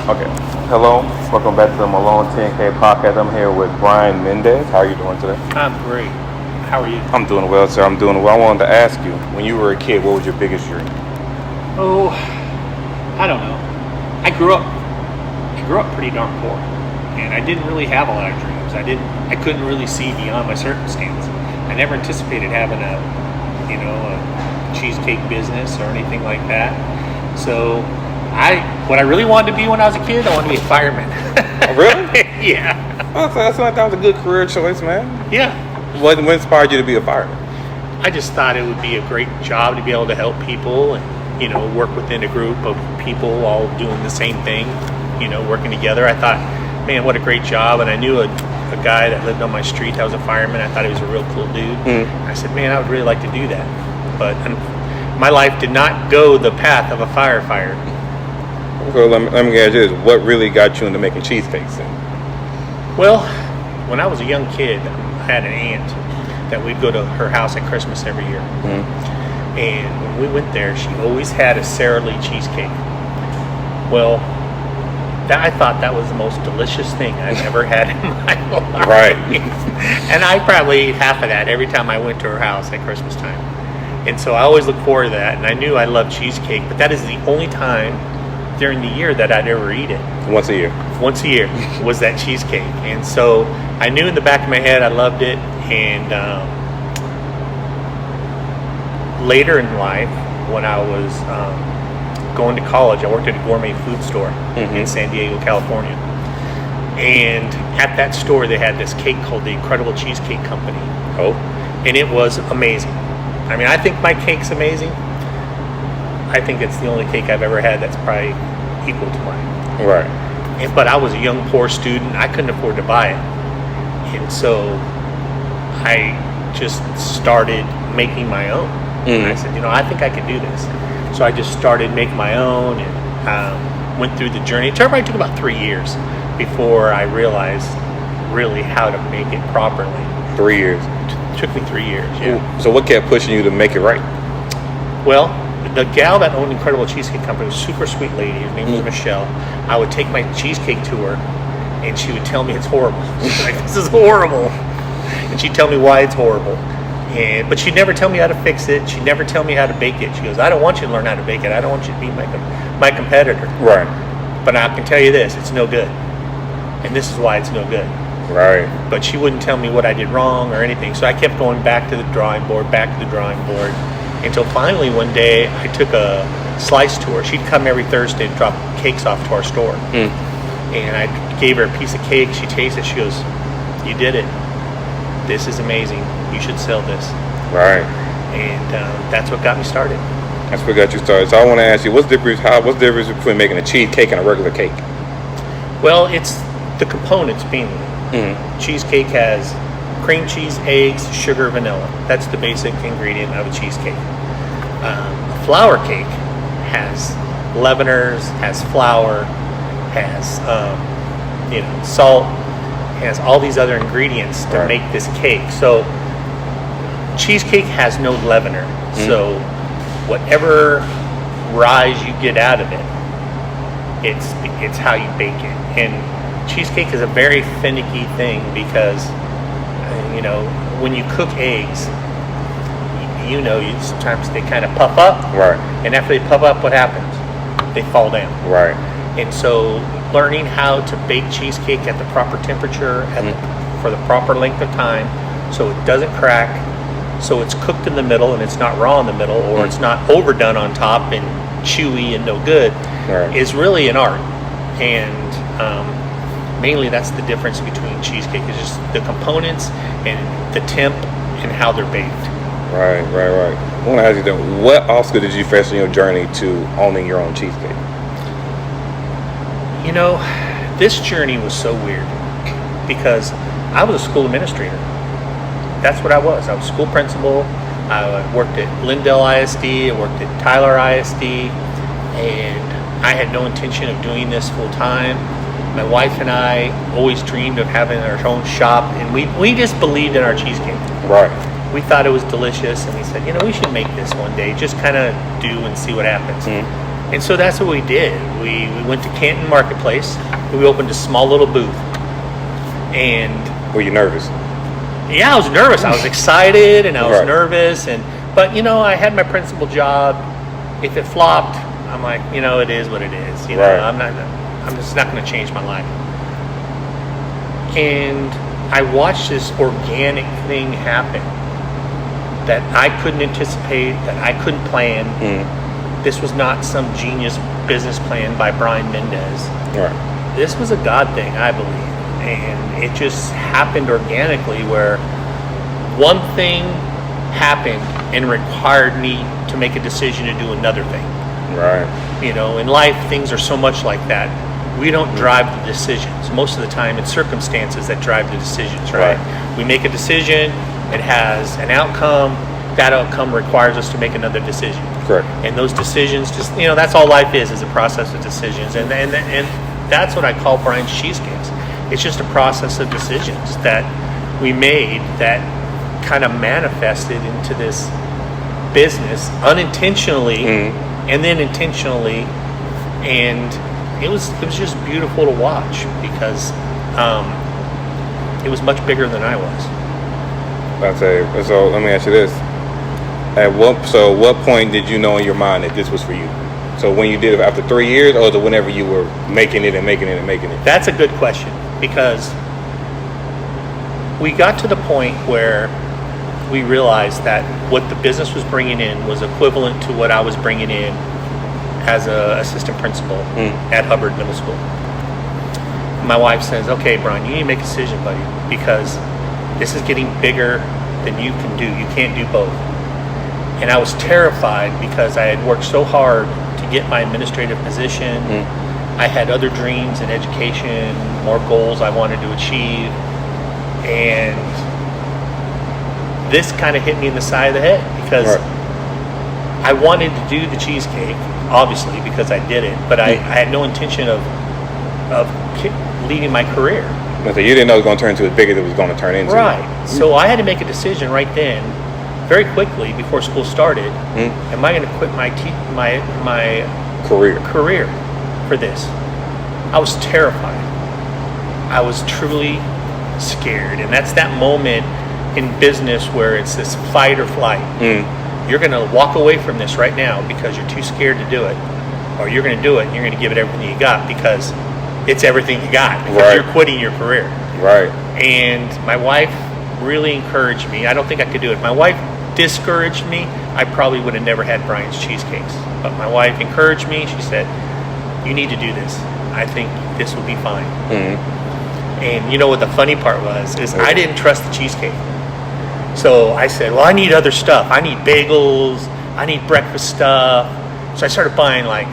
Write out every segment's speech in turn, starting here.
Okay. Hello. Welcome back to the Malone 10K podcast. I'm here with Brian Mendez. How are you doing today? I'm great. How are you? I'm doing well, sir. I'm doing well. I wanted to ask you, when you were a kid, what was your biggest dream? Oh, I don't know. I grew up pretty darn poor, and I didn't really have a lot of dreams. I couldn't really see beyond my circumstance. I never anticipated having a cheesecake business or anything like that. So what I really wanted to be when I was a kid, I wanted to be a fireman. Oh, really? Yeah. Oh, so that was a good career choice, man. Yeah. What inspired you to be a fireman? I just thought it would be a great job to be able to help people and, work within a group of people all doing the same thing, working together. I thought, man, what a great job. And I knew a guy that lived on my street that was a fireman. I thought he was a real cool dude. I said, man, I would really like to do that. But my life did not go the path of a firefighter. So let me ask you this. What really got you into making cheesecakes then? Well, when I was a young kid, I had an aunt that we'd go to her house at Christmas every year. And when we went there, she always had a Sara Lee cheesecake. Well, I thought that was the most delicious thing I've ever had in my life. Right. And I probably ate half of that every time I went to her house at Christmas time. And so I always looked forward to that. And I knew I loved cheesecake, but that is the only time during the year that I'd ever eat it. Once a year was that cheesecake. And so I knew in the back of my head I loved it. And later in life, when I was going to college, I worked at a gourmet food store in San Diego, California. And at that store, they had this cake called the Incredible Cheesecake Company. Oh. And it was amazing. I mean, I think my cake's amazing. I think it's the only cake I've ever had that's probably equal to mine. Right. But I was a young, poor student. I couldn't afford to buy it. And so I just started making my own. And I said, I think I can do this. So I just started making my own and went through the journey. It probably took about 3 years before I realized really how to make it properly. 3 years? It took me 3 years, yeah. Ooh. So what kept pushing you to make it right? Well, the gal that owned Incredible Cheesecake Company was a super sweet lady. Her name was Michelle. I would take my cheesecake to her, and she would tell me it's horrible. She's like, this is horrible. And she'd tell me why it's horrible. But she'd never tell me how to fix it. She'd never tell me how to bake it. She goes, I don't want you to learn how to bake it. I don't want you to be my competitor. Right. But I can tell you this, it's no good. And this is why it's no good. Right. But she wouldn't tell me what I did wrong or anything. So I kept going back to the drawing board, until finally one day I took a slice to her. She'd come every Thursday to drop cakes off to our store. And I gave her a piece of cake. She tasted it. She goes, you did it. This is amazing. You should sell this. Right. And that's what got me started. That's what got you started. So I want to ask you, what's the difference between making a cheesecake and a regular cake? Well, it's the components mainly. Cheesecake has cream cheese, eggs, sugar, vanilla. That's the basic ingredient of a cheesecake. A flour cake has leaveners, has flour, has salt, has all these other ingredients to make this cake. So cheesecake has no leavener. So whatever rise you get out of it, it's how you bake it. And cheesecake is a very finicky thing because when you cook eggs, sometimes they kind of puff up. Right. And after they puff up, what happens? They fall down. Right. And so learning how to bake cheesecake at the proper temperature for the proper length of time so it doesn't crack, so it's cooked in the middle and it's not raw in the middle, or it's not overdone on top and chewy and no good, is really an art. And mainly that's the difference between cheesecake, is just the components and the temp and how they're baked. Right. I want to ask you then, what obstacle did you face on your journey to owning your own cheesecake? This journey was so weird because I was a school administrator. That's what I was. I was school principal. I worked at Lindell ISD. I worked at Tyler ISD. And I had no intention of doing this full time. My wife and I always dreamed of having our own shop, and we just believed in our cheesecake. Right. We thought it was delicious, and we said, we should make this one day. Just kind of do and see what happens. And so that's what we did. We went to Canton Marketplace. We opened a small little booth. And were you nervous? yeah, I was nervous. I was excited and I was nervous. But, you know, I had my principal job. If it flopped, I'm like, you know, it is what it is. You know, I'm just not going to change my life. And I watched this organic thing happen that I couldn't anticipate, that I couldn't plan. This was not some genius business plan by Brian Mendez. Right. This was a God thing, I believe. And it just happened organically, where one thing happened and required me to make a decision to do another thing. Right. You know, in life, things are so much like that. We don't drive the decisions. Most of the time, it's circumstances that drive the decisions, right? We make a decision, it has an outcome. That outcome requires us to make another decision. Correct. And those decisions, just, you know, that's all life is a process of decisions. And that's what I call Brian's Cheesecakes. It's just a process of decisions that we made that kind of manifested into this business unintentionally and then intentionally. And it was just beautiful to watch, because it was much bigger than I was. So let me ask you this: what point did you know in your mind that this was for you? So when you did it after 3 years, or whenever you were making it? That's a good question, because we got to the point where we realized that what the business was bringing in was equivalent to what I was bringing in as an assistant principal at Hubbard Middle School. My wife says, okay, Brian, you need to make a decision, buddy, because this is getting bigger than you can do. You can't do both. And I was terrified, because I had worked so hard to get my administrative position. I had other dreams in education, more goals I wanted to achieve. And this kind of hit me in the side of the head, because I wanted to do the cheesecake, obviously, because I did it, but I had no intention of leading my career. So you didn't know it was going to turn into as big as it was going to turn into. Right. So I had to make a decision right then, very quickly, before school started. Am I going to quit my career for this? I was terrified. I was truly scared. And that's that moment in business where it's this fight or flight. You're going to walk away from this right now because you're too scared to do it, or you're going to do it and you're going to give it everything you got, because it's everything you got, because you're quitting your career. Right. And my wife really encouraged me. I don't think I could do it. My wife discouraged me. I probably would have never had Brian's Cheesecakes. But my wife encouraged me. She said, you need to do this. I think this will be fine. And you know what the funny part was, is I didn't trust the cheesecake. So I said, well, I need other stuff. I need bagels. I need breakfast stuff. So I started buying, like,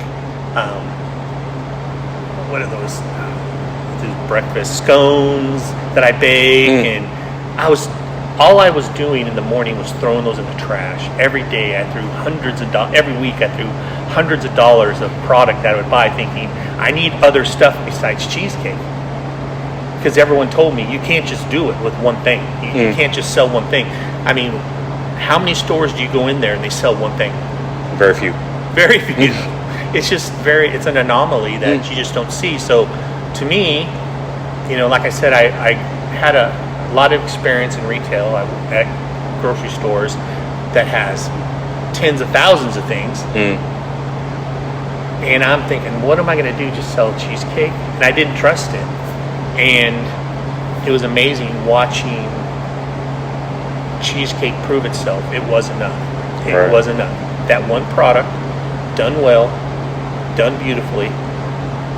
what are those breakfast scones that I bake. And all I was doing in the morning was throwing those in the trash. Every day I threw every week I threw hundreds of dollars of product that I would buy, thinking I need other stuff besides cheesecake. Because everyone told me, you can't just do it with one thing. You can't just sell one thing. I mean, how many stores do you go in there and they sell one thing? Very few. Very few. It's just it's an anomaly that you just don't see. So to me, you know, like I said, I had a lot of experience in retail at grocery stores that has tens of thousands of things. And I'm thinking, what am I going to do? Just sell cheesecake? And I didn't trust it. And it was amazing watching cheesecake prove itself. It was enough. It was enough. That one product, done well, done beautifully,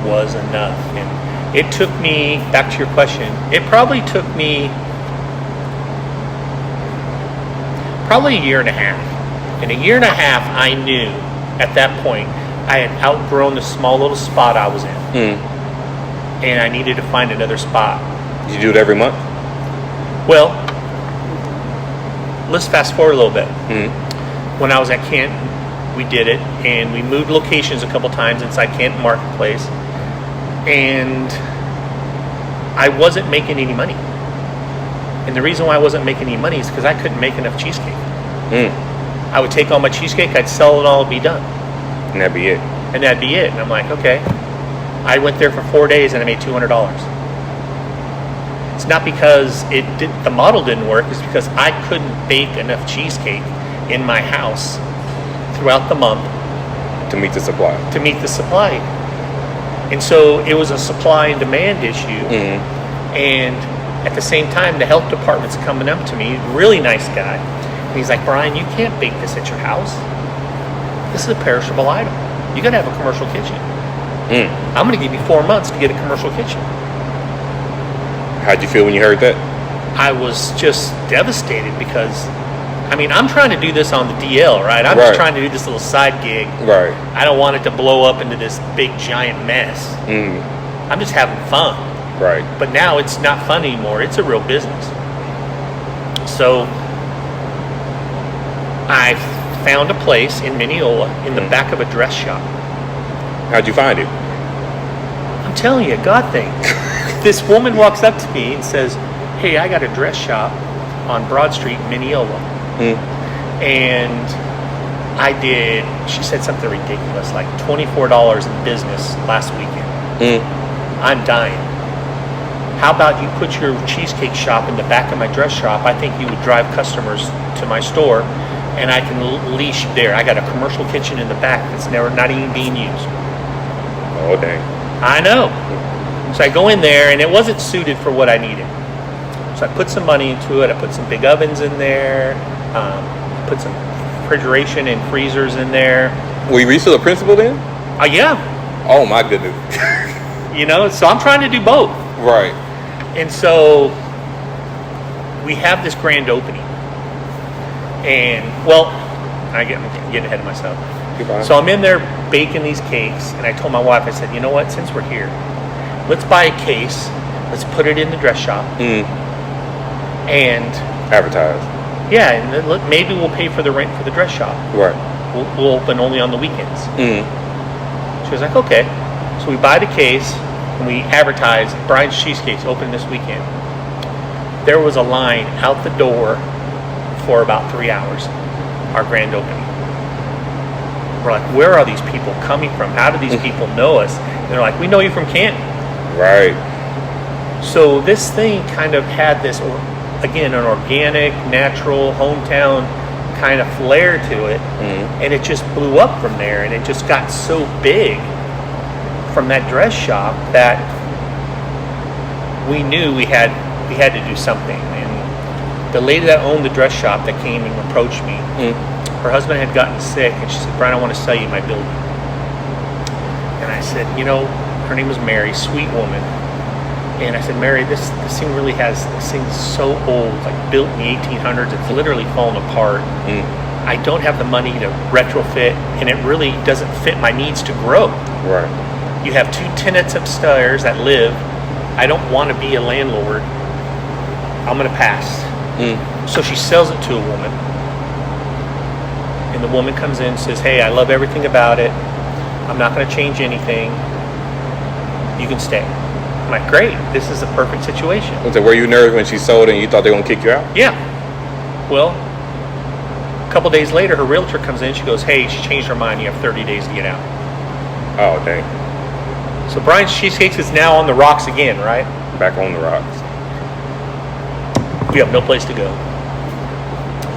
was enough. And it took me, back to your question, it probably took me a year and a half. In a year and a half, I knew at that point I had outgrown the small little spot I was in. And I needed to find another spot. Did you do it every month? Well, let's fast forward a little bit. When I was at Canton, we did it, and we moved locations a couple times inside Canton Marketplace, and I wasn't making any money. And the reason why I wasn't making any money is because I couldn't make enough cheesecake. I would take all my cheesecake, I'd sell it all, it'd be done. And that'd be it. and that'd be it. And I'm like, okay. I went there for 4 days and I made $200. It's not because the model didn't work. It's because I couldn't bake enough cheesecake in my house throughout the month To meet the supply. And so it was a supply and demand issue. And at the same time, the health department's coming up to me, really nice guy. And he's like, Brian, you can't bake this at your house. This is a perishable item. You got to have a commercial kitchen. I'm going to give you 4 months to get a commercial kitchen. How'd you feel when you heard that? I was just devastated because, I mean, I'm trying to do this on the DL, right? I'm just trying to do this little side gig. Right. I don't want it to blow up into this big giant mess. I'm just having fun. Right. But now it's not fun anymore. It's a real business. So I found a place in Mineola in the back of a dress shop. How'd you find it? I'm telling you, God thing. This woman walks up to me and says, hey, I got a dress shop on Broad Street in Mineola. And she said something ridiculous, like $24 in business last weekend. I'm dying. How about you put your cheesecake shop in the back of my dress shop? I think you would drive customers to my store, and I can leash you there. I got a commercial kitchen in the back that's not even being used. Oh, dang. I know. So I go in there, and it wasn't suited for what I needed. So I put some money into it. I put some big ovens in there. Put some refrigeration and freezers in there. Were you still a principal then? Yeah. Oh, my goodness. So I'm trying to do both. Right. And so we have this grand opening. And, well, I'm getting ahead of myself. So I'm in there baking these cakes, and I told my wife, I said, you know what, since we're here, let's buy a case, let's put it in the dress shop, and advertise. Yeah, and maybe we'll pay for the rent for the dress shop. Right. We'll open only on the weekends. She was like, okay. So we buy the case, and we advertise, Brian's Cheesecake's open this weekend. There was a line out the door for about 3 hours, our grand opening. We're like, where are these people coming from? How do these people know us? And they're like, we know you from Canton. Right. So this thing kind of had this, again, an organic, natural, hometown kind of flair to it. And it just blew up from there. And it just got so big from that dress shop that we knew we had to do something. And the lady that owned the dress shop that came and approached me, her husband had gotten sick, and she said, Brian, I want to sell you my building. And I said, her name was Mary, sweet woman. And I said, Mary, this thing this thing's so old, like built in the 1800s, it's literally fallen apart. I don't have the money to retrofit, and it really doesn't fit my needs to grow. Right. You have 2 tenants upstairs that live. I don't want to be a landlord. I'm going to pass. So she sells it to a woman. And the woman comes in and says, hey, I love everything about it. I'm not going to change anything. You can stay. I'm like, great. This is a perfect situation. So were you nervous when she sold it and you thought they were going to kick you out? Yeah. Well, a couple days later, her realtor comes in. She goes, hey, she changed her mind. You have 30 days to get out. Oh, dang. So Brian's Cheesecakes is now on the rocks again, right? Back on the rocks. We have no place to go.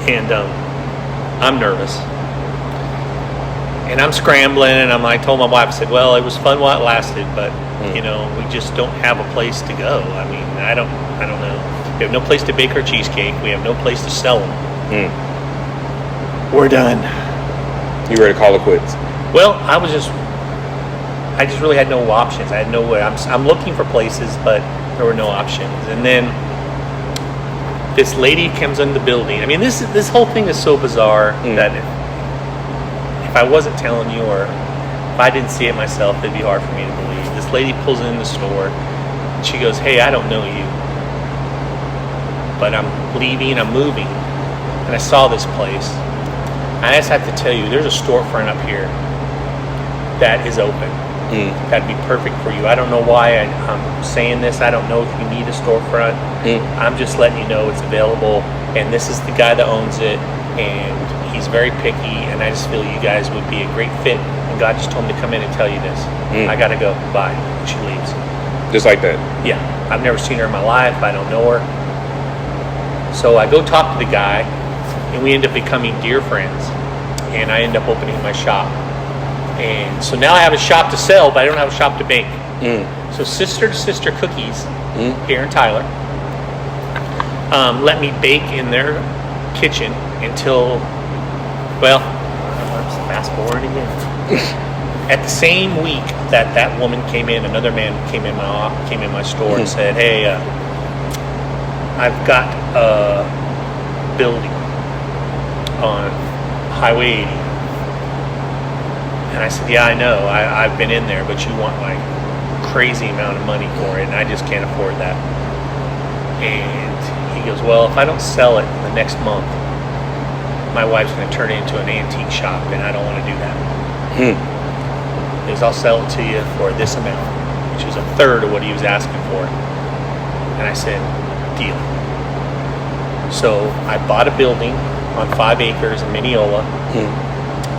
And I'm nervous. And I'm scrambling, and I told my wife, I said, well, it was fun while it lasted, but, we just don't have a place to go. I mean, I don't know. We have no place to bake our cheesecake. We have no place to sell them. We're done. You ready to call it quits? Well, I just really had no options. I had no way. I'm looking for places, but there were no options. And then this lady comes in the building. I mean, this whole thing is so bizarre that if I wasn't telling you, or if I didn't see it myself, it'd be hard for me to believe. This lady pulls in the store, and she goes, hey, I don't know you, but I'm leaving, I'm moving, and I saw this place. I just have to tell you, there's a storefront up here that is open. That'd be perfect for you. I don't know why I'm saying this. I don't know if you need a storefront. I'm just letting you know it's available, and this is the guy that owns it. and he's very picky, and I just feel you guys would be a great fit. And God just told me to come in and tell you this. I gotta go. Bye. And she leaves. Just like that. Yeah. I've never seen her in my life. I don't know her. So I go talk to the guy, and we end up becoming dear friends. And I end up opening my shop. And so now I have a shop to sell, but I don't have a shop to bake. So Sister to Sister Cookies here in Tyler let me bake in their kitchen until, well, let's fast forward again. At the same week that woman came in, another man came in my store and said, "Hey, I've got a building on Highway 80." And I said, "Yeah, I know. I've been in there, but you want like crazy amount of money for it, and I just can't afford that." And he goes, "Well, if I don't sell it in the next month, my wife's going to turn it into an antique shop, and I don't want to do that." He goes, "I'll sell it to you for this amount," which was a third of what he was asking for. And I said, "Deal." So I bought a building on 5 acres in Mineola.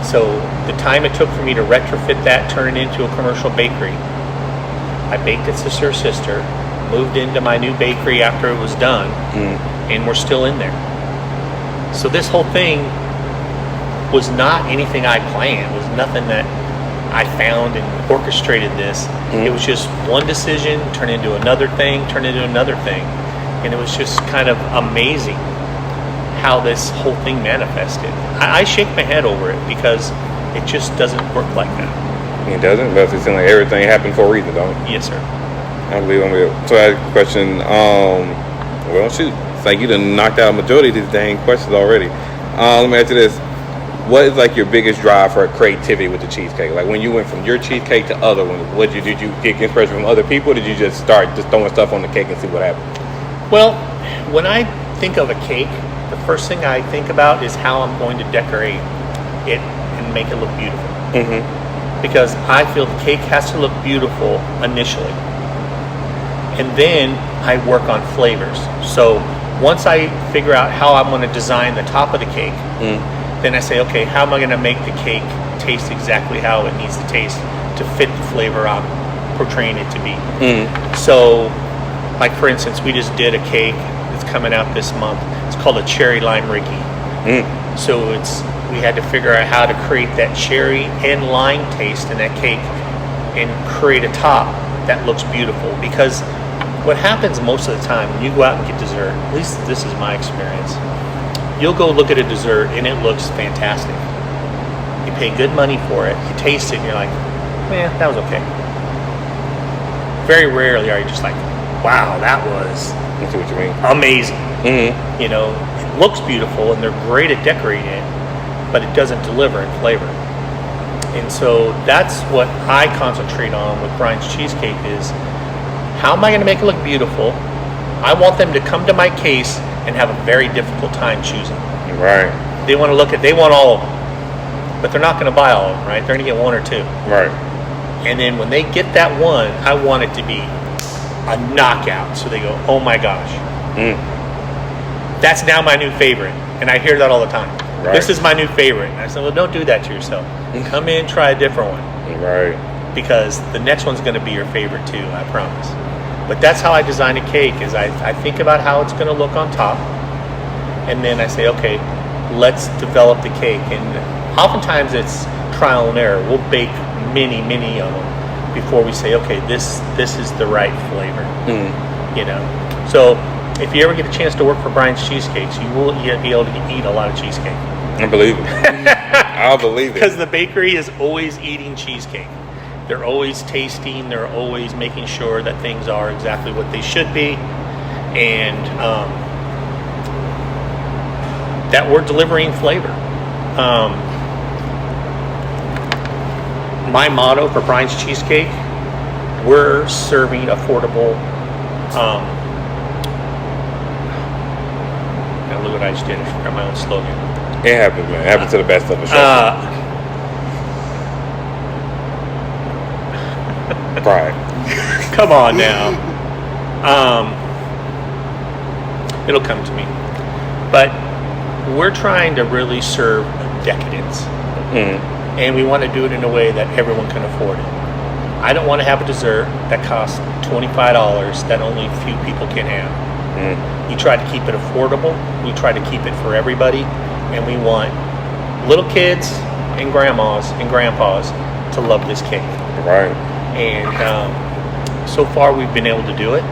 So the time it took for me to retrofit that, turn it into a commercial bakery, I baked at Sister Sister, moved into my new bakery after it was done, and we're still in there. So this whole thing was not anything I planned. It was nothing that I found and orchestrated this. It was just one decision turned into another thing, turned into another thing. And it was just kind of amazing how this whole thing manifested. I shake my head over it because it just doesn't work like that. It doesn't? But it seems like everything happened for a reason, don't it? Yes, sir. I believe I'm able. So I have a question. Well, shoot. It's like you done knocked out a majority of these dang questions already. Let me ask you this. What is like your biggest drive for creativity with the cheesecake? Like when you went from your cheesecake to other ones, did you get inspiration from other people? Or did you just start just throwing stuff on the cake and see what happened? Well, when I think of a cake, the first thing I think about is how I'm going to decorate it and make it look beautiful. Because I feel the cake has to look beautiful initially. And then I work on flavors. So once I figure out how I'm going to design the top of the cake, then I say, okay, how am I going to make the cake taste exactly how it needs to taste to fit the flavor I'm portraying it to be. So, like for instance, we just did a cake that's coming out this month. It's called a cherry lime Ricky. So we had to figure out how to create that cherry and lime taste in that cake and create a top that looks beautiful. Because what happens most of the time when you go out and get dessert, at least this is my experience, you'll go look at a dessert and it looks fantastic. You pay good money for it, you taste it, and you're like, man, that was okay. Very rarely are you just like, wow, that was I see what you mean. amazing. You know, it looks beautiful and they're great at decorating it, but it doesn't deliver in flavor. And so that's what I concentrate on with Brian's Cheesecake is, how am I going to make it look beautiful? I want them to come to my case and have a very difficult time choosing. Right. They want to they want all of them, but they're not going to buy all of them, right? They're going to get one or two. Right. And then when they get that one, I want it to be a knockout. So they go, oh my gosh. That's now my new favorite. And I hear that all the time. Right. This is my new favorite. And I said, well, don't do that to yourself. Come in, try a different one. Right. Because the next one's going to be your favorite too, I promise. But that's how I design a cake, is I think about how it's going to look on top. And then I say, okay, let's develop the cake. And oftentimes it's trial and error. We'll bake many, many of them before we say, okay, this is the right flavor. You know? So if you ever get a chance to work for Brian's Cheesecakes, you will be able to eat a lot of cheesecake. I believe it. I believe it. Because the bakery is always eating cheesecake. They're always tasting. They're always making sure that things are exactly what they should be. And that we're delivering flavor. My motto for Brian's Cheesecake, we're serving affordable. Now look what I just did. I forgot my own slogan. It happens, man. It happens to the best of us. Pride. Come on now. It'll come to me. But we're trying to really serve decadence. And we want to do it in a way that everyone can afford it. I don't want to have a dessert that costs $25 that only a few people can have. We try to keep it affordable. We try to keep it for everybody. And we want little kids and grandmas and grandpas to love this cake. Right. And so far we've been able to do it.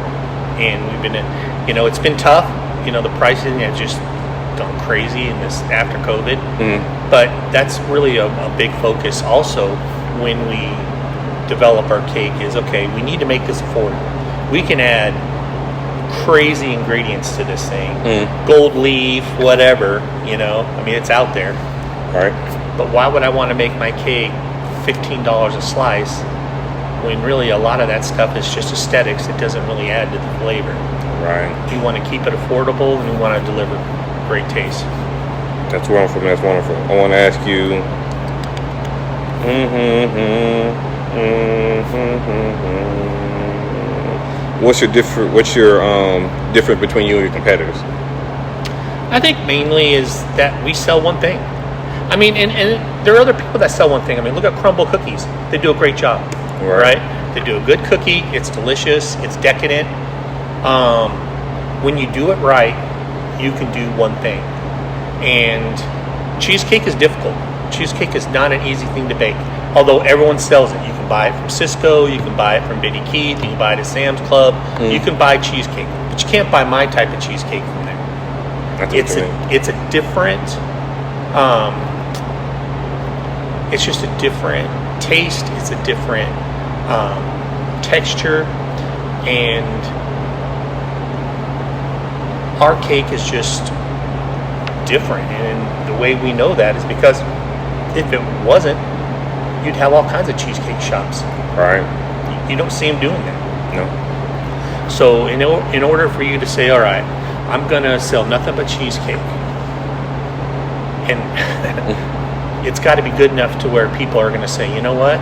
And we've been, it's been tough. The pricing has just gone crazy in this after COVID. But that's really a big focus also when we develop our cake is, okay, we need to make this affordable. We can add crazy ingredients to this thing. Gold leaf, whatever, it's out there. Right. But why would I want to make my cake $15 a slice when really a lot of that stuff is just aesthetics? It doesn't really add to the flavor. Right. We want to keep it affordable and we want to deliver great taste. That's wonderful. That's wonderful. I want to ask you. What's your difference between you and your competitors? I think mainly is that we sell one thing. I mean, and there are other people that sell one thing. I mean, look at Crumble Cookies. They do a great job, right? They do a good cookie. It's delicious. It's decadent. When you do it right, you can do one thing. And cheesecake is difficult. Cheesecake is not an easy thing to bake, although everyone sells it. You can buy it from Cisco, you can buy it from Biddy Keith, you can buy it at Sam's Club, you can buy cheesecake, but you can't buy my type of cheesecake from there. It's a different, it's just a different taste, it's a different texture, and our cake is just different. And the way we know that is because if it wasn't, you'd have all kinds of cheesecake shops. Right. You don't see them doing that. No. So in order for you to say, all right, I'm going to sell nothing but cheesecake, and it's got to be good enough to where people are going to say, you know what,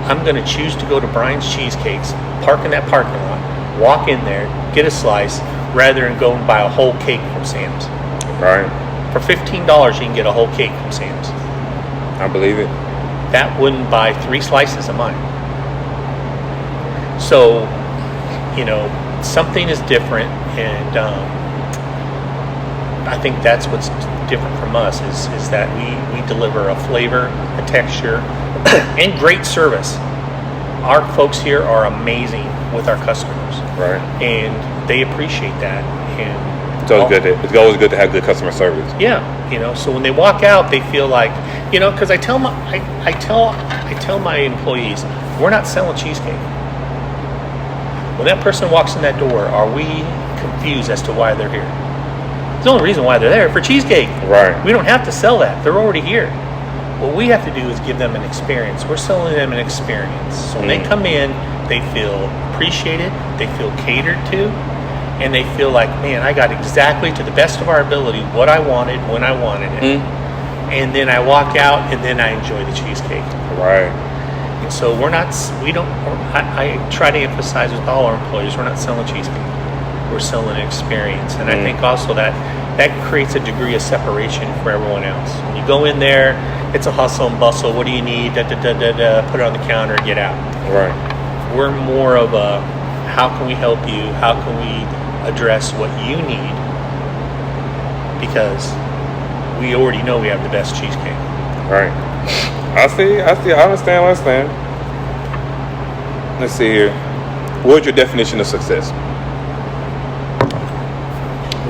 I'm going to choose to go to Brian's Cheesecakes, park in that parking lot, walk in there, get a slice, rather than go and buy a whole cake from Sam's. Right. For $15, you can get a whole cake from Sam's. I believe it. That wouldn't buy 3 slices of mine. So, something is different, and I think that's what's different from us is that we deliver a flavor, a texture, and great service. Our folks here are amazing with our customers. Right. And they appreciate that. And it's always good to have good customer service. Yeah, so when they walk out, they feel like, because I tell my employees, we're not selling cheesecake. When that person walks in that door, are we confused as to why they're here? There's the only reason why they're there for cheesecake. Right. We don't have to sell that. They're already here. What we have to do is give them an experience. We're selling them an experience. So when they come in, they feel appreciated, they feel catered to, and they feel like, man, I got exactly to the best of our ability what I wanted when I wanted it. And then I walk out and then I enjoy the cheesecake. Right. And so I try to emphasize with all our employees, we're not selling cheesecake. We're selling an experience. And I think also that creates a degree of separation for everyone else. When you go in there, it's a hustle and bustle. What do you need? Put it on the counter and get out. Right. We're more of a, how can we help you? How can we address what you need? Because we already know we have the best cheesecake. Right. I see. I understand. Let's see here. What's your definition of success?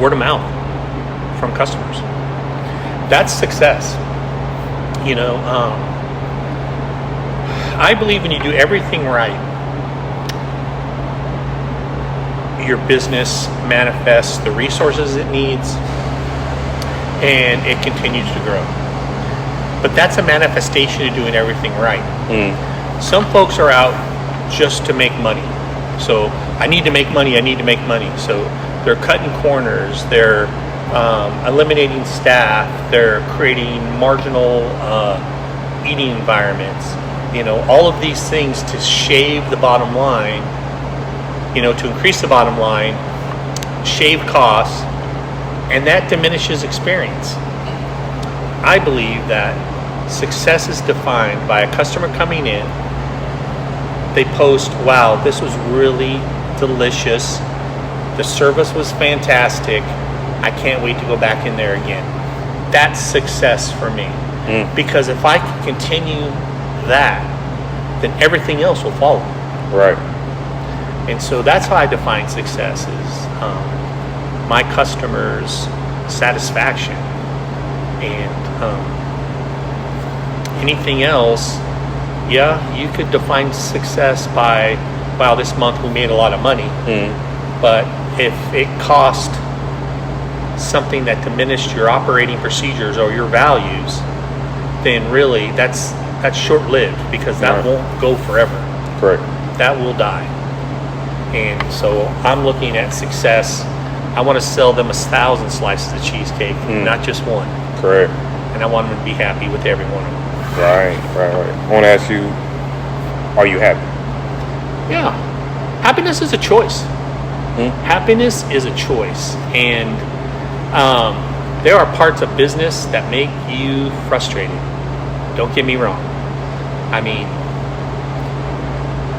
Word of mouth from customers. That's success. I believe when you do everything right, your business manifests the resources it needs, and it continues to grow. But that's a manifestation of doing everything right. Some folks are out just to make money. So I need to make money. So they're cutting corners. They're eliminating staff. They're creating marginal eating environments. All of these things to shave the bottom line, to increase the bottom line, shave costs, and that diminishes experience. I believe that success is defined by a customer coming in. They post, wow, this was really delicious. The service was fantastic. I can't wait to go back in there again. That's success for me. Because if I can continue that, then everything else will follow. Right. And so that's how I define success is my customers' satisfaction. And anything else, yeah, you could define success by, wow, this month we made a lot of money. But if it cost something that diminished your operating procedures or your values, then really that's short-lived, because that won't go forever. Correct. That will die. And so I'm looking at success. I want to sell them 1,000 slices of cheesecake, not just one. Correct. And I want them to be happy with every one of them. Right. I want to ask you, are you happy? Yeah. Happiness is a choice. Happiness is a choice. And there are parts of business that make you frustrated. Don't get me wrong. I mean,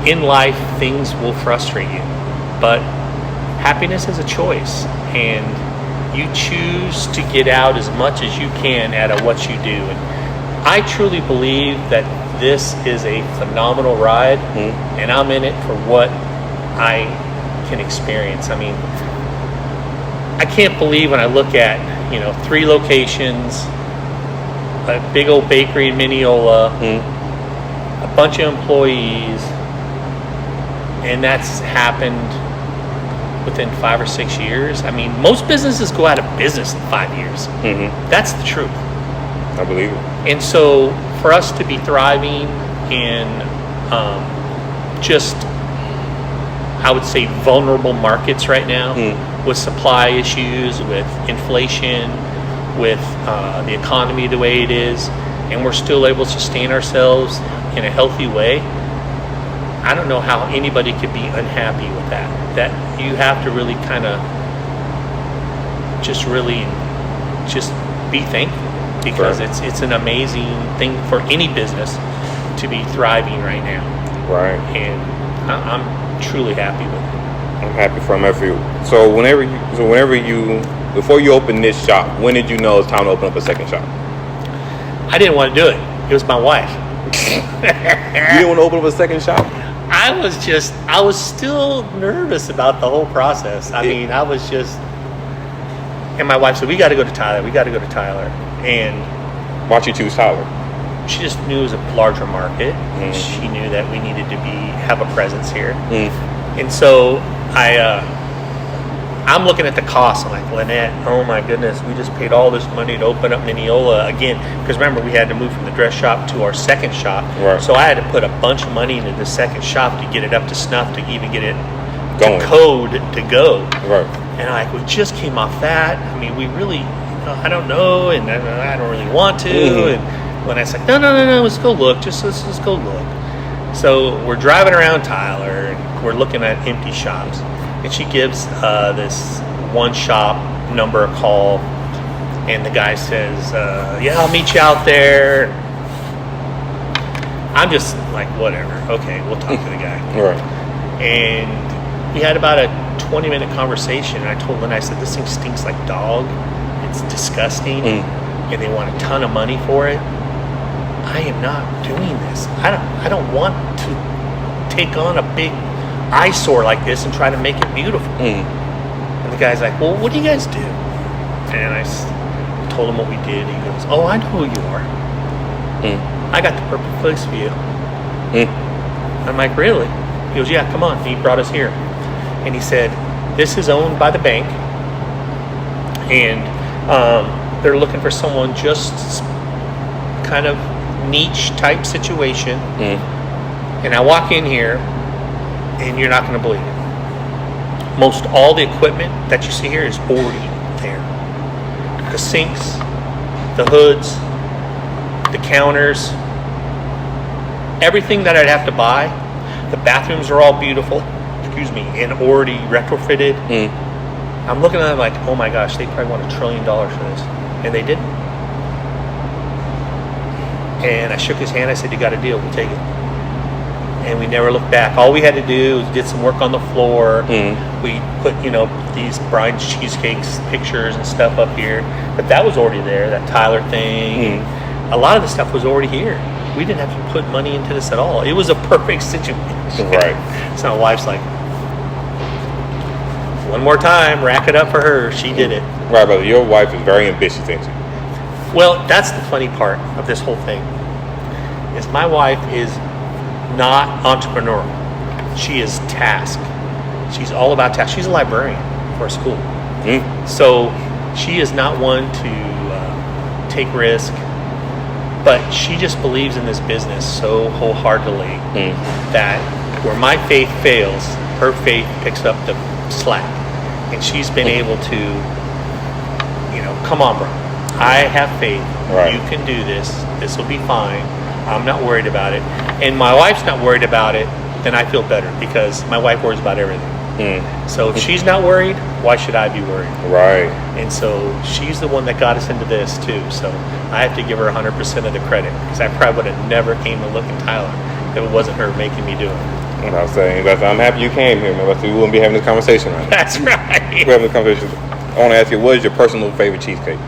in life, things will frustrate you. But happiness is a choice. And you choose to get out as much as you can out of what you do. And I truly believe that this is a phenomenal ride, and I'm in it for what I can experience. I mean, I can't believe when I look at, 3 locations, a big old bakery in Mineola, a bunch of employees, and that's happened within 5 or 6 years. I mean, most businesses go out of business in 5 years. That's the truth. I believe it. And so for us to be thriving in just, I would say, vulnerable markets right now, with supply issues, with inflation, with the economy the way it is, and we're still able to sustain ourselves in a healthy way, I don't know how anybody could be unhappy with that. That you have to really kind of just be thankful, because it's an amazing thing for any business to be thriving right now. Right. And I'm truly happy with it. I'm happy for you. So before you opened this shop, when did you know it's time to open up a second shop? I didn't want to do it. It was my wife. You didn't want to open up a second shop? I was still nervous about the whole process. And my wife said, we got to go to Tyler. And why'd you choose Tyler? She just knew it was a larger market. She knew that we needed to have a presence here. And so I'm looking at the cost. I'm like, Lynette, oh my goodness, we just paid all this money to open up Mineola again. Because remember, we had to move from the dress shop to our second shop. Right. So I had to put a bunch of money into the second shop to get it up to snuff, to even get it to code to go. Right. And we just came off that. I mean, we really, I don't know, and I don't really want to. And when I said, no, let's go look. Let's just go look. So we're driving around Tyler, and we're looking at empty shops. And she gives this one shop number a call, and the guy says, yeah, I'll meet you out there. I'm just like, whatever. Okay, we'll talk to the guy. Right. And we had about a 20-minute conversation, and I told Lynn, I said, this thing stinks like dog. It's disgusting, and they want a ton of money for it. I am not doing this. I don't want to take on a big eyesore like this and try to make it beautiful. And the guy's like, well, what do you guys do? And I told him what we did. He goes, oh, I know who you are. I got the perfect place for you. I'm like, really? He goes, yeah, come on. He brought us here. And he said, this is owned by the bank, and they're looking for someone just kind of niche type situation. And I walk in here, and you're not going to believe it. Most all the equipment that you see here is already there. The sinks, the hoods, the counters, everything that I'd have to buy. The bathrooms are all beautiful, and already retrofitted. I'm looking at them like, oh my gosh, they probably want $1 trillion for this. And they didn't. And I shook his hand. I said, "You got a deal. We'll take it." And we never looked back. All we had to do was did some work on the floor. We put, these Brian's Cheesecakes pictures and stuff up here. But that was already there, that Tyler thing. A lot of the stuff was already here. We didn't have to put money into this at all. It was a perfect situation. Right. So my wife's like, one more time, rack it up for her. She did it. Right, brother. Your wife is very ambitious, ain't she? Well, that's the funny part of this whole thing. Is my wife is not entrepreneurial. She is task. She's all about task. She's a librarian for a school. So she is not one to take risk, but she just believes in this business so wholeheartedly that where my faith fails, her faith picks up the slack. And she's been able to, come on, bro. I have faith. Right. You can do this. This will be fine. I'm not worried about it. And my wife's not worried about it, then I feel better because my wife worries about everything. So if she's not worried, why should I be worried? Right. And so she's the one that got us into this too. So I have to give her 100% of the credit because I probably would have never came to look at Tyler if it wasn't her making me do it. What I was saying, I'm happy you came here, man. We wouldn't be having this conversation right now. That's right. We're having this conversation. I want to ask you, what is your personal favorite cheesecake?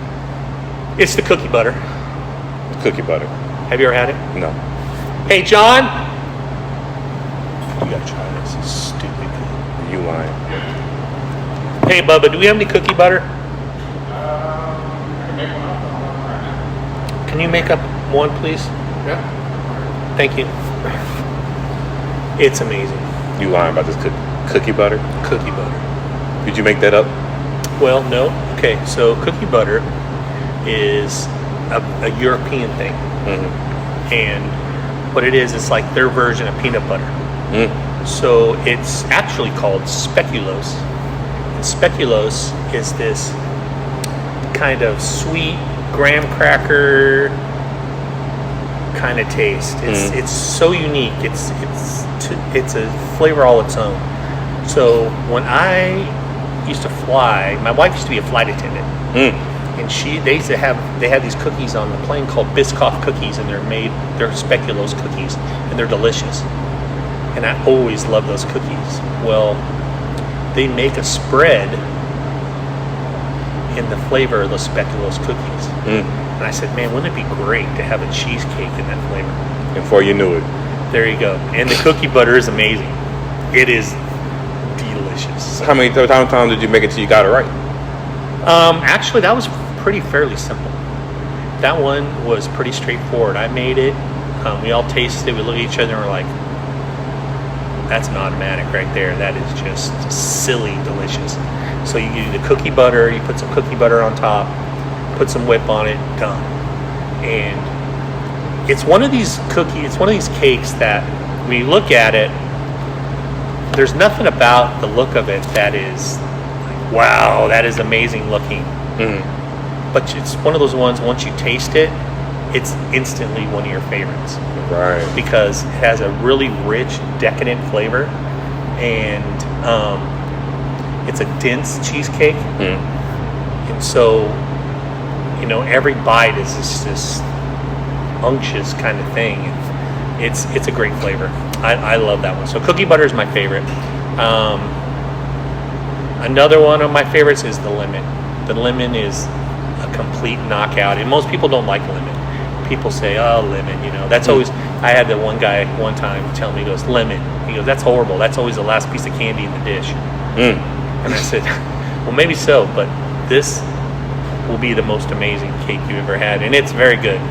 It's the cookie butter. Cookie butter. Have you ever had it? No. Hey, John. You gotta try this. It's stupid good. You lying. Hey, Bubba, do we have any cookie butter? Can you make up one, please? Yeah. Thank you. It's amazing. You lying about this cookie butter? Cookie butter. Did you make that up? Well, no. Okay, so cookie butter is a European thing. And what it is, it's like their version of peanut butter. So it's actually called speculoos. And speculoos is this kind of sweet graham cracker kind of taste. It's so unique. It's a flavor all its own. So when I used to fly, my wife used to be a flight attendant, and they have these cookies on the plane called Biscoff cookies, and they're speculoos cookies, and they're delicious. And I always love those cookies. Well, they make a spread in the flavor of those speculoos cookies. And I said, man, wouldn't it be great to have a cheesecake in that flavor? And before you knew it. There you go. And the cookie butter is amazing. It is delicious. How many times did you make it till you got it right? Actually, that was fairly simple. That one was pretty straightforward. I made it. We all tasted it. We looked at each other and we're like, that's an automatic right there. That is just silly delicious. So you do the cookie butter. You put some cookie butter on top. Put some whip on it. Done. And it's one of these cakes that when you look at it, there's nothing about the look of it that is like, wow, that is amazing looking. But it's one of those ones, once you taste it, it's instantly one of your favorites. Right. Because it has a really rich, decadent flavor, and it's a dense cheesecake. And so, every bite is just this unctuous kind of thing. It's a great flavor. I love that one. So cookie butter is my favorite. Another one of my favorites is the lemon. The lemon is a complete knockout, and most people don't like lemon. People say, oh, lemon, that's always, I had the one guy one time tell me, he goes, lemon. He goes, that's horrible. That's always the last piece of candy in the dish. And I said, well, maybe so, but this will be the most amazing cake you've ever had. And it's very good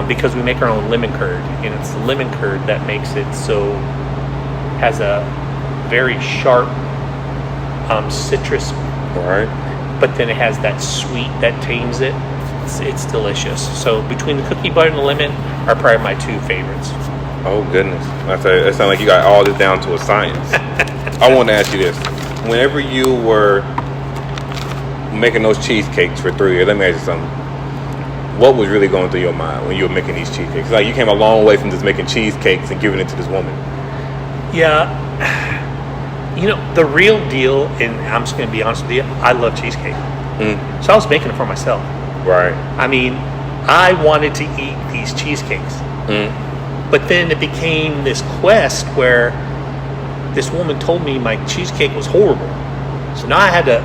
because we make our own lemon curd. And it's the lemon curd that makes it so, has a very sharp citrus. Right. But then it has that sweet that tames it. It's delicious. So between the cookie butter and the lemon are probably my two favorites. Oh, goodness. It sounds like you got all this down to a science. I want to ask you this. Whenever you were making those cheesecakes for 3 years, let me ask you something. What was really going through your mind when you were making these cheesecakes? Like, you came a long way from just making cheesecakes and giving it to this woman. Yeah. The real deal, and I'm just going to be honest with you, I love cheesecake. So I was making it for myself. Right. I mean, I wanted to eat these cheesecakes. But then it became this quest where this woman told me my cheesecake was horrible. So now I had to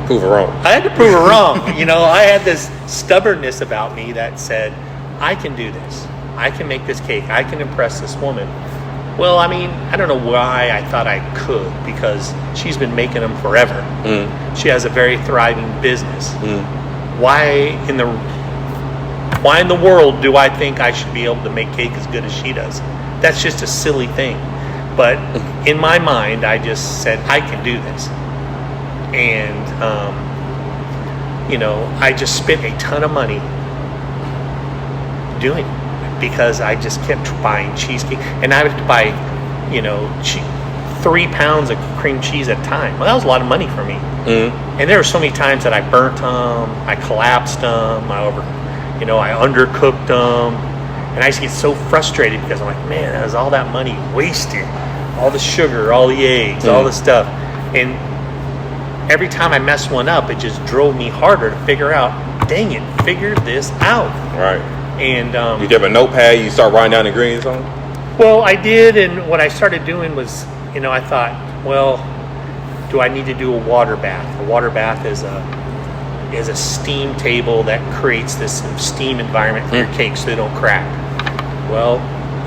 prove her wrong. I had to prove her wrong. I had this stubbornness about me that said, I can do this. I can make this cake. I can impress this woman. Well, I mean, I don't know why I thought I could, because she's been making them forever. She has a very thriving business. Why in the world do I think I should be able to make cake as good as she does? That's just a silly thing. But in my mind, I just said, I can do this. And, I just spent a ton of money doing it because I just kept buying cheesecake. And I would have to buy, 3 pounds of cream cheese at a time. Well, that was a lot of money for me. And there were so many times that I burnt them, I collapsed them, I undercooked them. And I used to get so frustrated because I'm like, man, that was all that money wasted. All the sugar, all the eggs, all the stuff. And every time I messed one up, it just drove me harder to figure out, dang it, figure this out. Right. And you have a notepad, you start writing down the ingredients on? Well, I did, and what I started doing was, I thought, well, do I need to do a water bath? A water bath is a steam table that creates this steam environment for your cakes so they don't crack. Well,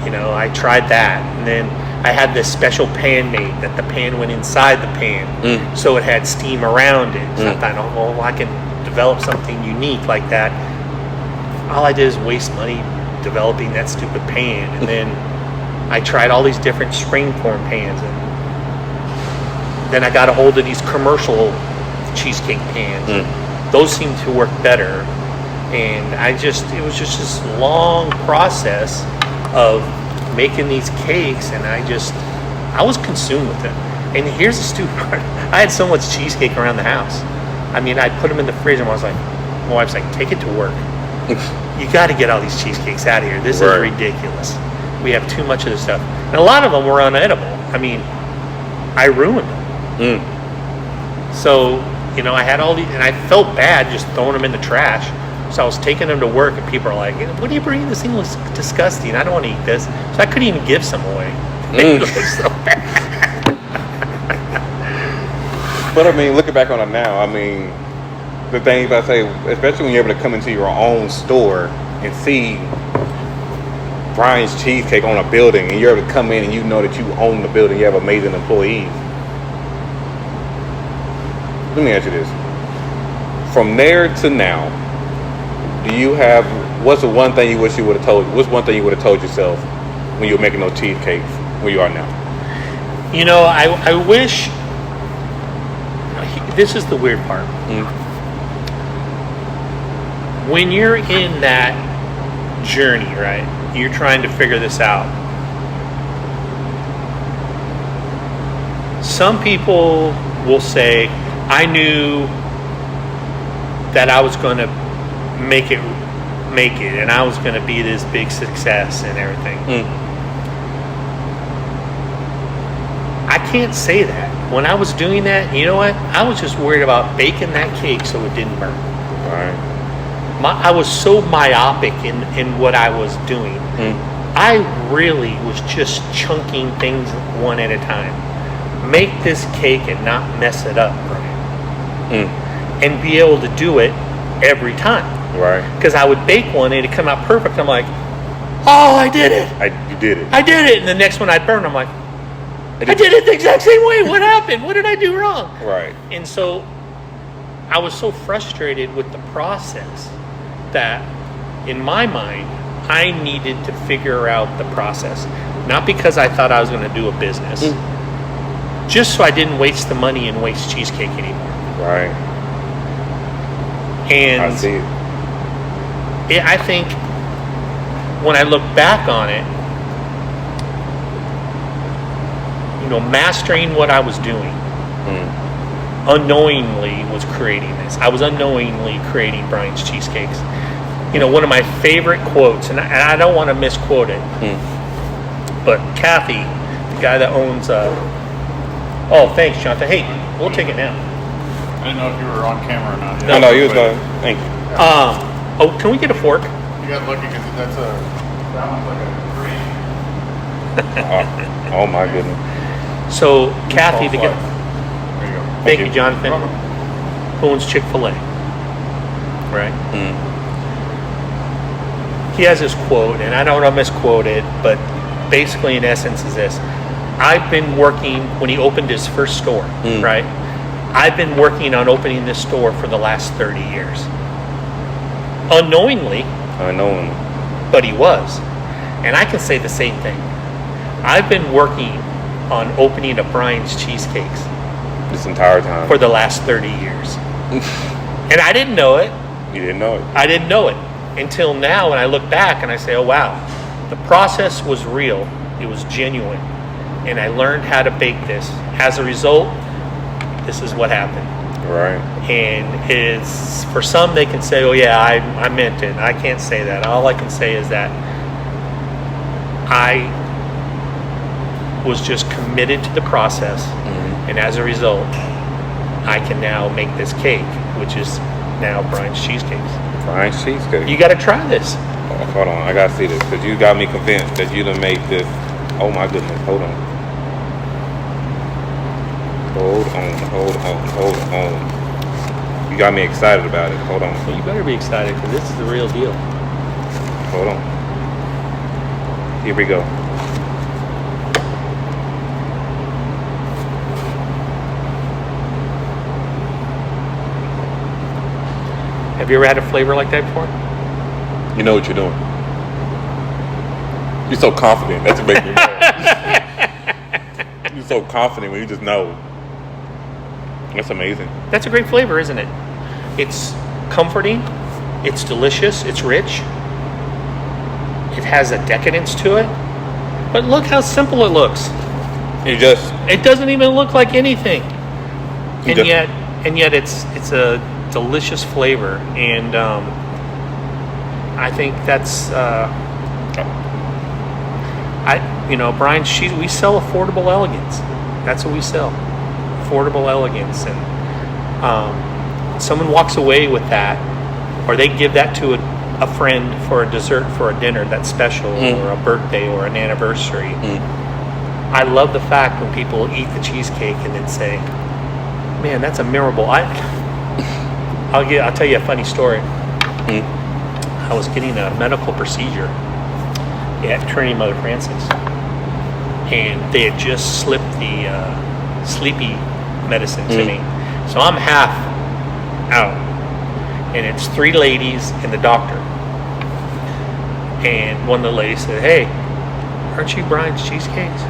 I tried that, and then I had this special pan made that the pan went inside the pan, so it had steam around it. So I thought, I can develop something unique like that. All I did is waste money developing that stupid pan, and then I tried all these different springform pans, and then I got a hold of these commercial cheesecake pans. Those seemed to work better, and it was just this long process of making these cakes, and I was consumed with it. And here's the stupid part. I had so much cheesecake around the house. I mean, I'd put them in the fridge, and my wife's like, take it to work. You got to get all these cheesecakes out of here. This is ridiculous. We have too much of this stuff. And a lot of them were unedible. I mean, I ruined them. So, I had all these, and I felt bad just throwing them in the trash. So I was taking them to work, and people are like, what are you bringing? This thing looks disgusting. I don't want to eat this. So I couldn't even give some away. It was so bad. But, I mean, looking back on it now, I mean, the things I say, especially when you're able to come into your own store and see Brian's Cheesecake on a building, and you're able to come in and you know that you own the building, you have amazing employees. Let me ask you this. From there to now, what's the one thing you wish you would have told? What's one thing you would have told yourself when you were making those cheesecakes where you are now? I wish. This is the weird part. When you're in that journey, right? You're trying to figure this out. Some people will say, I knew that I was going to make it, and I was going to be this big success and everything. I can't say that. When I was doing that, you know what? I was just worried about baking that cake so it didn't burn. Right. I was so myopic in what I was doing. I really was just chunking things one at a time. Make this cake and not mess it up, Brian. And be able to do it every time. Right. Because I would bake one and it'd come out perfect. I'm like, oh, I did it. You did it. I did it. And the next one I'd burn. I'm like, I did it the exact same way. What happened? What did I do wrong? Right. And so I was so frustrated with the process that in my mind, I needed to figure out the process. Not because I thought I was going to do a business. Just so I didn't waste the money and waste cheesecake anymore. Right. And I see it. I think when I look back on it, mastering what I was doing, unknowingly was creating this. I was unknowingly creating Brian's Cheesecakes. One of my favorite quotes, and I don't want to misquote it, but Kathy, the guy that owns, oh, thanks, Jonathan. Hey, we'll take it now. I didn't know if you were on camera or not. No, you was going. Thank you. Oh, can we get a fork? You got lucky because that one's like a 3. Oh my goodness. So Kathy, There you go. thank you, Jonathan, who owns Chick-fil-A, right? Mm. He has this quote, and I don't want to misquote it, but basically in essence is this. I've been working, when he opened his first store, right? I've been working on opening this store for the last 30 years. Unknowingly, but he was. And I can say the same thing. I've been working on opening up Brian's Cheesecakes This entire time. for the last 30 years. And I didn't know it. You didn't know it. I didn't know it until now when I look back and I say, oh wow, the process was real. It was genuine. And I learned how to bake this. As a result, this is what happened. Right. And it's, for some they can say, oh yeah, I meant it. I can't say that. All I can say is that I was just committed to the process. And as a result, I can now make this cake, which is now Brian's Cheesecakes. Brian's Cheesecake. You got to try this. Oh, hold on, I gotta see this because you got me convinced that you done made this. Oh my goodness, hold on. Hold on. You got me excited about it. Hold on. Well, you better be excited because this is the real deal. Hold on. Here we go. Have you ever had a flavor like that before? You know what you're doing. You're so confident. That's what makes me mad. You're so confident when you just know. That's amazing. That's a great flavor, isn't it? It's comforting. It's delicious. It's rich. It has a decadence to it. But look how simple it looks. It doesn't even look like anything. And yet it's a delicious flavor, and I think that's Brian's Cheese. We sell affordable elegance. That's what we sell, affordable elegance. And someone walks away with that, or they give that to a friend for a dessert, for a dinner that's special, or a birthday, or an anniversary. I love the fact when people eat the cheesecake and then say, "Man, that's a memorable." I'll tell you a funny story. I was getting a medical procedure at Trinity Mother Francis, and they had just slipped the sleepy medicine to me. So I'm half out, and it's 3 ladies and the doctor. And one of the ladies said, "Hey, aren't you Brian's Cheesecakes?"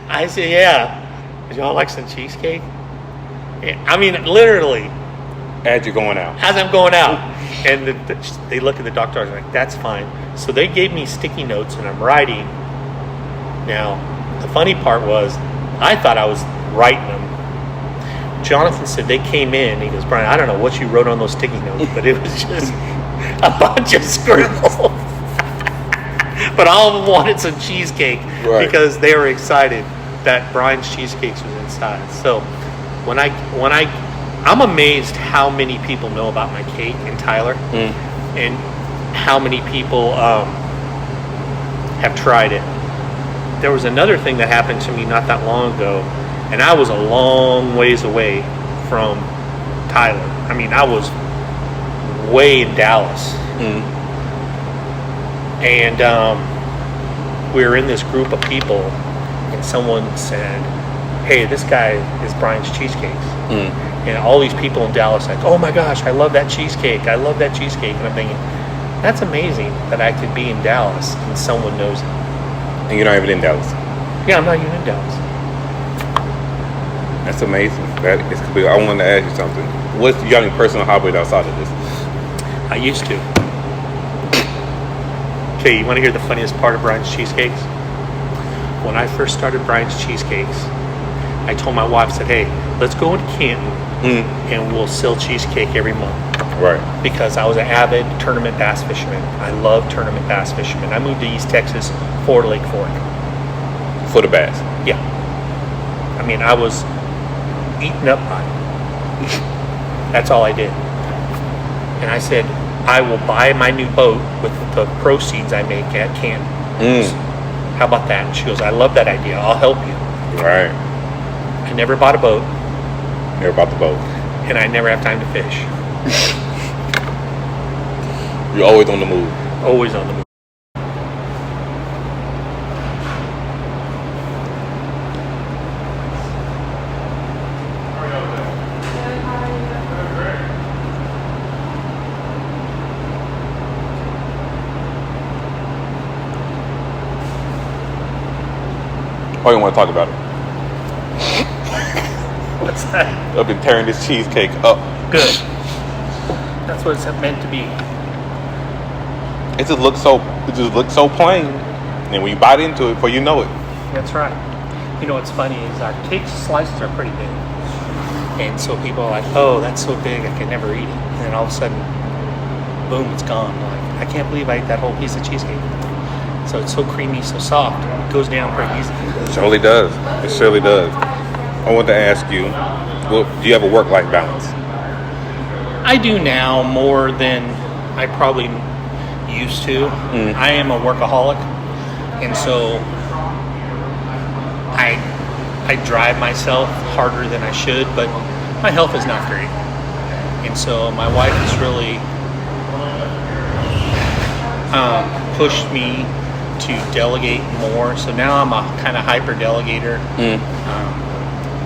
I said, "Yeah. Would y'all like some cheesecake?" Yeah, I mean, literally. As you're going out. As I'm going out. And they look at the doctor, I was like, that's fine. So they gave me sticky notes, and I'm writing. Now, the funny part was, I thought I was writing them. Jonathan said they came in, he goes, "Brian, I don't know what you wrote on those sticky notes, but it was just a bunch of scribbles." But all of them wanted some cheesecake because they were excited that Brian's Cheesecakes was inside. So I'm amazed how many people know about my cake in Tyler, and how many people have tried it. There was another thing that happened to me not that long ago, and I was a long ways away from Tyler. I mean, I was way in Dallas. And we were in this group of people, and someone said, "Hey, this guy is Brian's Cheesecakes." And all these people in Dallas like, "Oh my gosh, I love that cheesecake. I love that cheesecake." And I'm thinking, that's amazing that I could be in Dallas and someone knows it. And you're not even in Dallas. Yeah, I'm not even in Dallas. That's amazing. That is complete. I wanted to ask you something. What's your young personal hobby outside of this? I used to. Okay, you want to hear the funniest part of Brian's Cheesecakes? When I first started Brian's Cheesecakes, I told my wife, I said, "Hey, let's go into Canton and we'll sell cheesecake every month." Right. Because I was an avid tournament bass fisherman. I love tournament bass fishermen. I moved to East Texas for Lake Fork. For the bass. Yeah. I mean, I was eaten up by it. That's all I did. And I said, I will buy my new boat with the proceeds I make at Canton. How about that? And she goes, I love that idea. I'll help you. Right. I never bought a boat. Never bought the boat. And I never have time to fish. You're always on the move. Always on the move. Oh, you want to talk about it? What's that? I've been tearing this cheesecake up. Good. That's what it's meant to be. It just looks so plain. And when you bite into it, before you know it. That's right. You know what's funny is our cake slices are pretty big. And so people are like, oh, that's so big, I can never eat it. And then all of a sudden, boom, it's gone. Like, I can't believe I ate that whole piece of cheesecake. So it's so creamy, so soft. It goes down pretty easy. It surely does. It surely does. I want to ask you, well, do you have a work-life balance? I do now more than I probably used to. I am a workaholic. And so I drive myself harder than I should, but my health is not great. And so my wife has really pushed me to delegate more. So now I'm a kind of hyper delegator.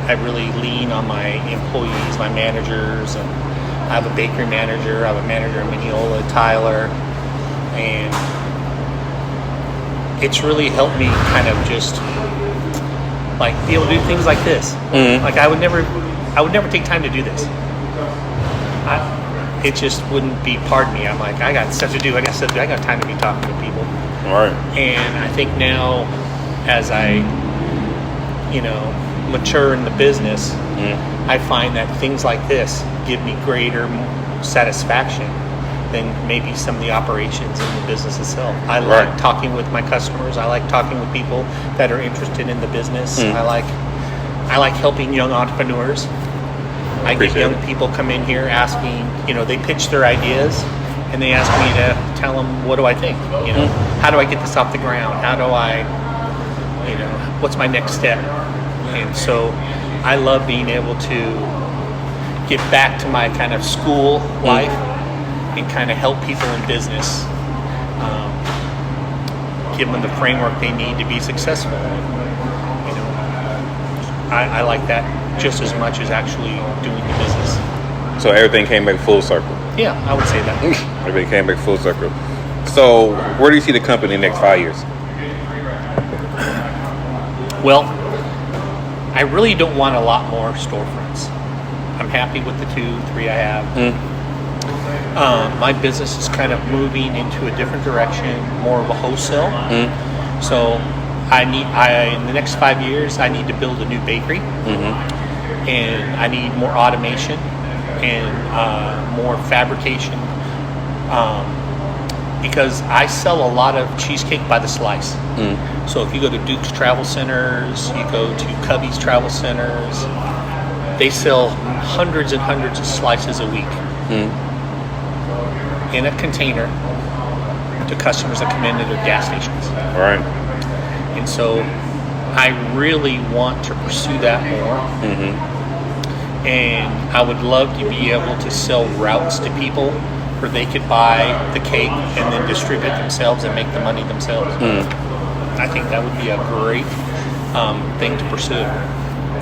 I really lean on my employees, my managers, and I have a bakery manager. I have a manager in Mineola, Tyler, and it's really helped me kind of just like be able to do things like this. Like I would never take time to do this. It just wouldn't be part of me. I'm like, I got stuff to do. I got time to be talking to people. All right. And I think now, as I, mature in the business, I find that things like this give me greater satisfaction than maybe some of the operations in the business itself. I like talking with my customers. I like talking with people that are interested in the business. I like helping young entrepreneurs. I get young people come in here asking, they pitch their ideas and they ask me to tell them, what do I think? How do I get this off the ground? How do I, what's my next step? And so I love being able to get back to my kind of school life and kind of help people in business, give them the framework they need to be successful. I like that just as much as actually doing the business. So everything came back full circle. Yeah, I would say that. Everything came back full circle. So where do you see the company in the next 5 years? Well, I really don't want a lot more storefronts. I'm happy with the 2-3 I have. My business is kind of moving into a different direction, more of a wholesale. So in the next 5 years, I need to build a new bakery, and I need more automation and more fabrication, because I sell a lot of cheesecake by the slice. So if you go to Duke's Travel Centers, you go to Cubby's Travel Centers, they sell hundreds and hundreds of slices a week in a container to customers that come into their gas stations. All right. And so I really want to pursue that more. And I would love to be able to sell routes to people where they could buy the cake and then distribute themselves and make the money themselves. I think that would be a great thing to pursue.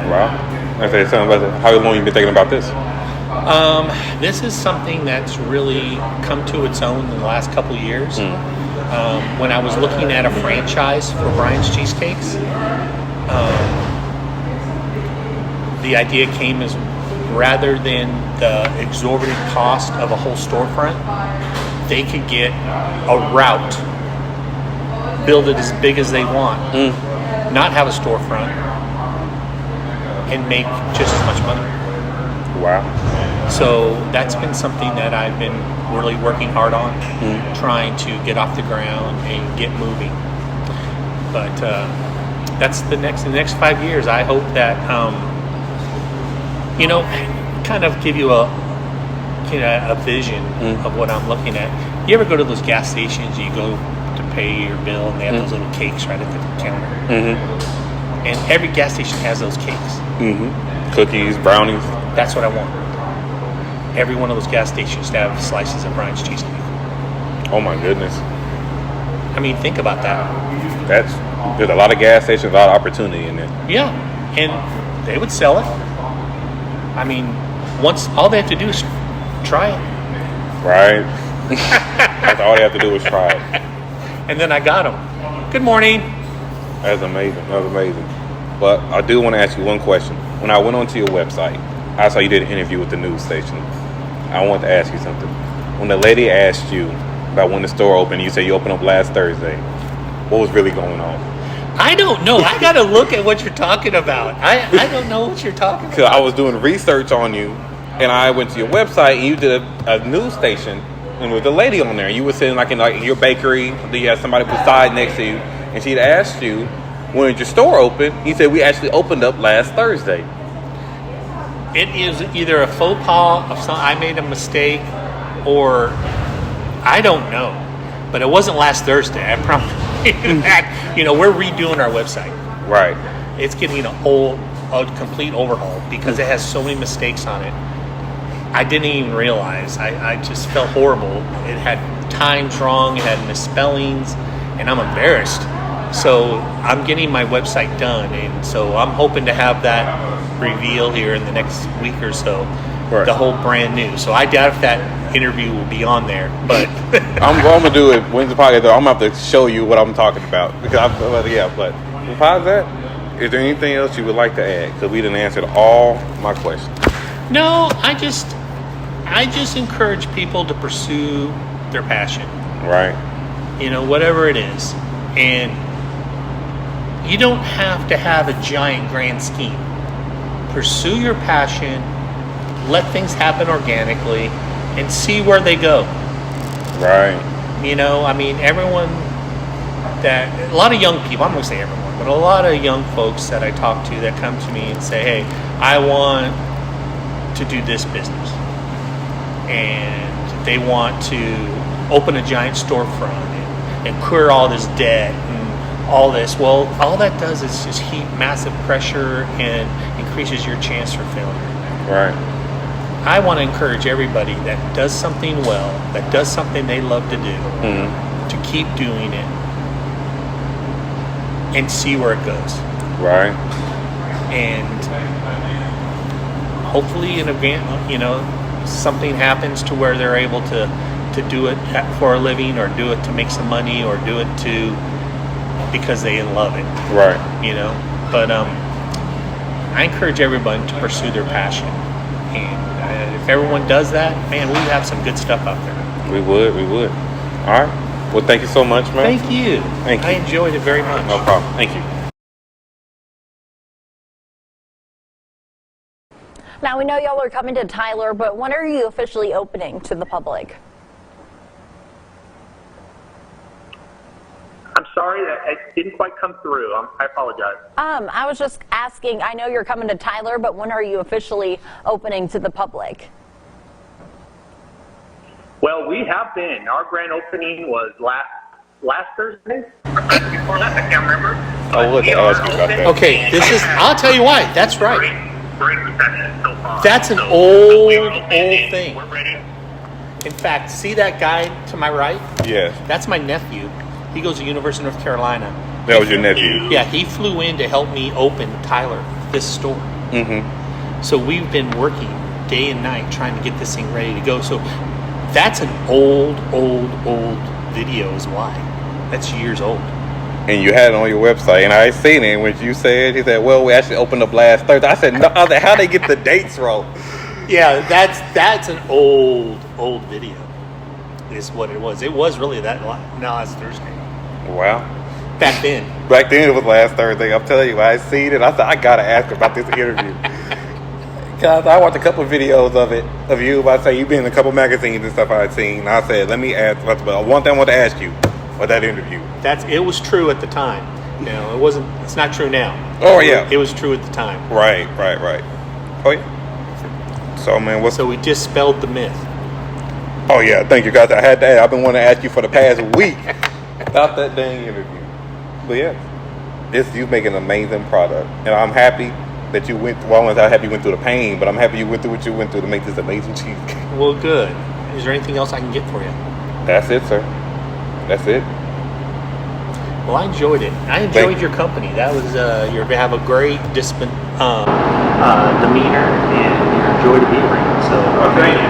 Wow. Okay, so how long have you been thinking about this? This is something that's really come to its own in the last couple of years. When I was looking at a franchise for Brian's Cheesecakes, the idea came as rather than the exorbitant cost of a whole storefront, they could get a route, build it as big as they want, not have a storefront, and make just as much money. Wow. So that's been something that I've been really working hard on, trying to get off the ground and get moving. But that's in the next 5 years. I hope that, kind of give you a looking at a vision of what I'm looking at. You ever go to those gas stations? You go to pay your bill, and they have those little cakes right at the counter. And every gas station has those cakes. Cookies, brownies. That's what I want. Every one of those gas stations to have slices of Brian's cheesecake. Oh my goodness. I mean, think about that. There's a lot of gas stations, a lot of opportunity in it. Yeah, and they would sell it. I mean, all they have to do is try it. Right. That's all they have to do is try it. And then I got them. Good morning. That's amazing. But I do want to ask you one question. When I went onto your website, I saw you did an interview with the news station. I want to ask you something. When the lady asked you about when the store opened, you said you opened up last Thursday. What was really going on? I don't know. I got to look at what you're talking about. I don't know what you're talking about. Because I was doing research on you, and I went to your website, and you did a news station, and with a lady on there. You were sitting in your bakery. You had somebody beside next to you, and she'd asked you, when did your store open? You said, we actually opened up last Thursday. It is either a faux pas of I made a mistake, or I don't know. But it wasn't last Thursday. I promise you that. We're redoing our website. Right. It's getting a complete overhaul because it has so many mistakes on it. I didn't even realize. I just felt horrible. It had times wrong. It had misspellings, and I'm embarrassed. So I'm getting my website done, and so I'm hoping to have that reveal here in the next week or so. Right. The whole brand new. So I doubt if that interview will be on there, but I'm gonna do it. When's the podcast? I'm gonna have to show you what I'm talking about because but besides that, is there anything else you would like to add? Because we didn't answer all my questions. No, I just encourage people to pursue their passion. Right. Whatever it is, and you don't have to have a giant grand scheme. Pursue your passion. Let things happen organically and see where they go. Right. Everyone a lot of young people, I'm going to say everyone, but a lot of young folks that I talk to that come to me and say, hey, I want to do this business. And they want to open a giant storefront and clear all this debt and all this. Well, all that does is just heap massive pressure and increases your chance for failure. Right. I want to encourage everybody that does something well, that does something they love to do, to keep doing it and see where it goes. Right. And hopefully, something happens to where they're able to do it for a living, or do it to make some money, or do it because they love it. Right. But I encourage everyone to pursue their passion. And if everyone does that, man, we have some good stuff out there. We would. All right. Well, thank you so much, man. Thank you. I enjoyed it very much. No problem. Thank you. Now, we know y'all are coming to Tyler, but when are you officially opening to the public? I'm sorry, that didn't quite come through. I apologize. I was just asking, I know you're coming to Tyler, but when are you officially opening to the public? Well, we have been. Our grand opening was last Thursday. Before that, I can't remember. I would ask you about that. Okay, I'll tell you why. That's right. Great reception so far. That's an old thing. We're ready. In fact, see that guy to my right? Yes. That's my nephew. He goes to University of North Carolina. That was your nephew? Yeah, he flew in to help me open Tyler, this store. Mm-hmm. So we've been working day and night trying to get this thing ready to go. So that's an old video is why. That's years old. And you had it on your website, and I seen it. When you said, he said, well, we actually opened up last Thursday. I said, no, how they get the dates wrong? Yeah, that's an old video is what it was. It was really last Thursday. Wow. Back then it was last Thursday. I'm telling you, when I seen it, I said, I got to ask about this interview. Because I watched a couple of videos of you. I say, you've been in a couple magazines and stuff I'd seen. And I said, let me ask, one thing I want to ask you about that interview. It was true at the time. It's not true now. Oh, yeah. It was true at the time. Right. Oh, yeah. So, man, So we dispelled the myth. Oh yeah, thank you guys. I had that. I've been wanting to ask you for the past week about that dang interview. But yeah, you make an amazing product, and I'm happy that you went. Well, I'm not happy you went through the pain, but I'm happy you went through what you went through to make this amazing cheesecake. Well, good. Is there anything else I can get for you? That's it, sir. That's it. Well, I enjoyed it. I enjoyed your company. That was you have a great demeanor and you're a joy to be around. So Thank you.